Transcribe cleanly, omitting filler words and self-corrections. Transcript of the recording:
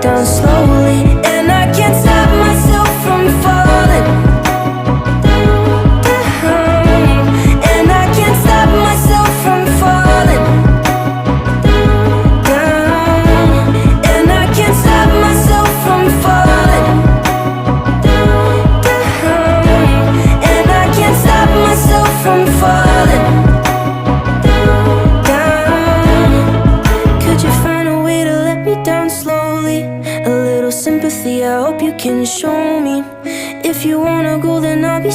down slowly, and I can't stop myself from falling down, and I can't stop myself from falling down, and I can't stop myself from falling down, and I can't stop myself from falling down. Could you find a way to let me down slowly? A little sympathy, I hope you can show me. If you wanna go, then I'll be